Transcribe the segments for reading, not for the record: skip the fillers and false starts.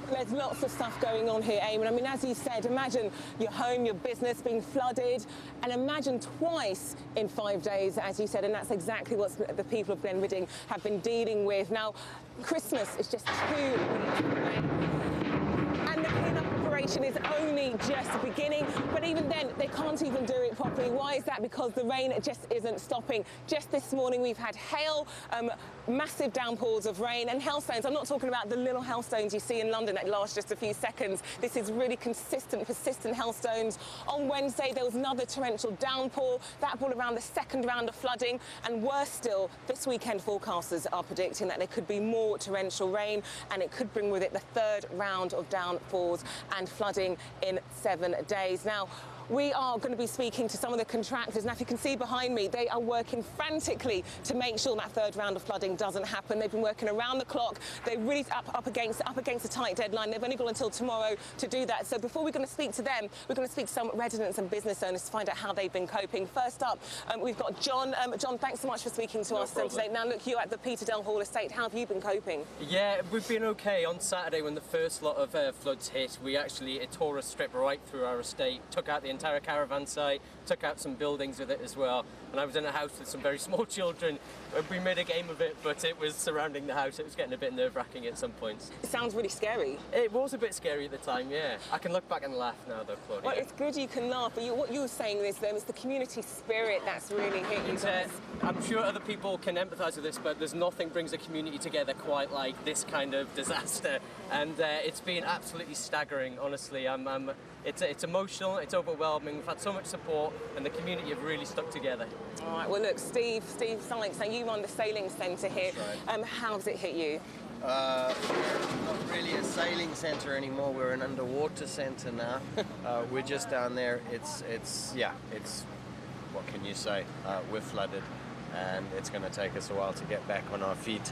There's lots of stuff going on here, Eamonn. I mean, as you said, imagine your home, your business being flooded, and imagine twice in 5 days, as you said, and that's exactly what the people of Glenridding have been dealing with. Now, Christmas is just 2 weeks away, and the clean-up operation is only just beginning, but even then, they can't even do it properly. Why is that? Because the rain just isn't stopping. Just this morning, we've had hail, massive downpours of rain, and hailstones. I'm not talking about the little hailstones you see in London that last just a few seconds. This is really consistent, persistent hailstones. On Wednesday, there was another torrential downpour. That brought around the second round of flooding, and worse still, this weekend forecasters are predicting that there could be more torrential rain, and it could bring with it the third round of downpours and flooding in 7 days. Now, we are going to be speaking to some of the contractors. Now, if you can see behind me, they are working frantically to make sure that third round of flooding doesn't happen. They've been working around the clock. They're really up against a tight deadline. They've only got until tomorrow to do that. So before we're going to speak to them, we're going to speak to some residents and business owners to find out how they've been coping. First up, we've got John. John, thanks so much for speaking to us today. Now, look, you're at the Peterdale Hall estate. How have you been coping? Yeah, we've been okay. On Saturday, when the first lot of floods hit, it tore a strip right through our estate, took out the entire caravan site, took out some buildings with it as well. And I was in a house with some very small children. We made a game of it, but it was surrounding the house. It was getting a bit nerve-wracking at some points. It sounds really scary. It was a bit scary at the time, yeah. I can look back and laugh now, though, Claudia. Well, it's good you can laugh, but what you were saying is it's the community spirit that's really hit you guys. I'm sure other people can empathise with this, but there's nothing brings a community together quite like this kind of disaster. And it's been absolutely staggering, honestly. It's emotional, it's overwhelming. We've had so much support, and the community have really stuck together. All right, well, look, Steve Sykes, now you run the sailing centre here. Right. How's it hit you? We're not really a sailing centre anymore. We're an underwater centre now. We're just down there. It's what can you say? We're flooded, and it's going to take us a while to get back on our feet.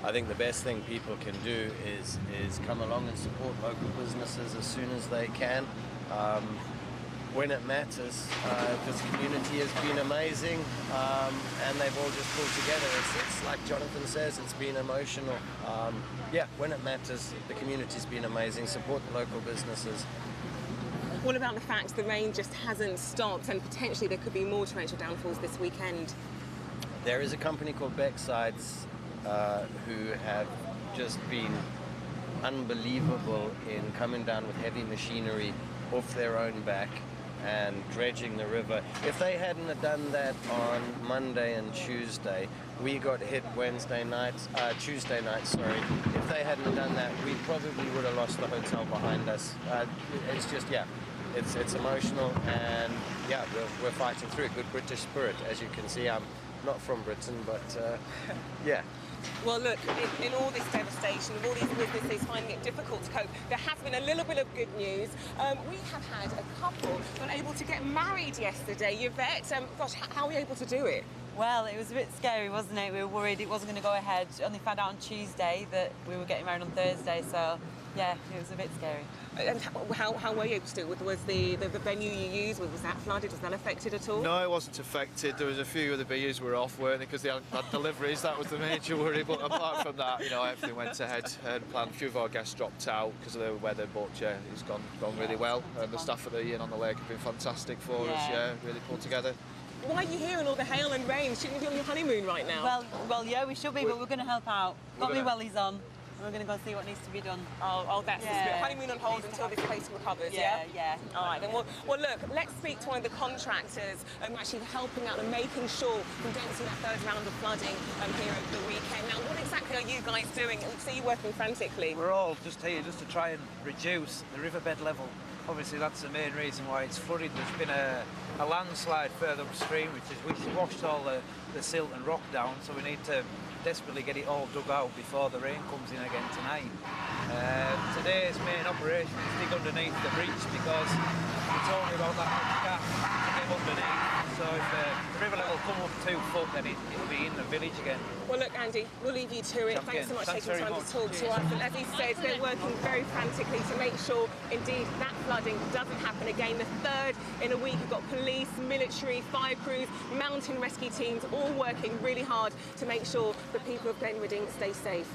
I think the best thing people can do is come along and support local businesses as soon as they can. When it matters, this community has been amazing, and they've all just pulled together. It's like Jonathan says, it's been emotional. When it matters, the community's been amazing. Support the local businesses. What about the fact the rain just hasn't stopped, and potentially there could be more torrential downfalls this weekend? There is a company called Becksides who have just been unbelievable in coming down with heavy machinery off their own back and dredging the river. If they hadn't have done that on Monday and Tuesday, we got hit Tuesday night, sorry. If they hadn't have done that, we probably would have lost the hotel behind us. It's just, it's emotional, and we're fighting through it. Good British spirit, as you can see. I'm not from Britain, but yeah. Well, look, in all this devastation, with all these businesses finding it difficult to cope, there has been a little bit of good news. We have had a couple that were able to get married yesterday. Yvette, gosh, how were we able to do it? Well, it was a bit scary, wasn't it? We were worried it wasn't going to go ahead. Only found out on Tuesday that we were getting married on Thursday, so yeah, it was a bit scary. And how were you able to do it? Was the venue you used, was that flooded? Was that affected at all? No, it wasn't affected. There was a few of the venues were off, weren't they, because they had deliveries. That was the major worry. But apart from that, everything went ahead and planned. A few of our guests dropped out because of the weather, but yeah, it's gone really well. And the staff at the Inn on the Lake have been fantastic for us. Yeah, really pulled together. Why are you here in all the hail and rain? Shouldn't you be on your honeymoon right now? Well, yeah, we should be, but we're going to help out. Got me wellies on. We're going to go see what needs to be done. Oh, that's the spirit. Honeymoon on hold until this place recovers, yeah? Yeah. All right, then. Well, look, let's speak to one of the contractors actually helping out and making sure, condensing that third round of flooding here over the weekend. Now, what exactly are you guys doing? We see you working frantically. We're all just here just to try and reduce the riverbed level. Obviously, that's the main reason why it's flooded. There's been a landslide further upstream, which washed all the silt and rock down, so we need to desperately get it all dug out before the rain comes in again tonight. Today's main operation is dig underneath the breach because it's only about that much gap to get underneath. So if the river level come up 2 foot, then it'll be in the village again. Well, look, Andy, we'll leave you to it. Thanks so much for taking time to talk to us. And as he says, they're working very frantically to make sure, indeed, that flooding doesn't happen again. The third in a week, we've got police, military, fire crews, mountain rescue teams, all working really hard to make sure the people of Glenridding stay safe.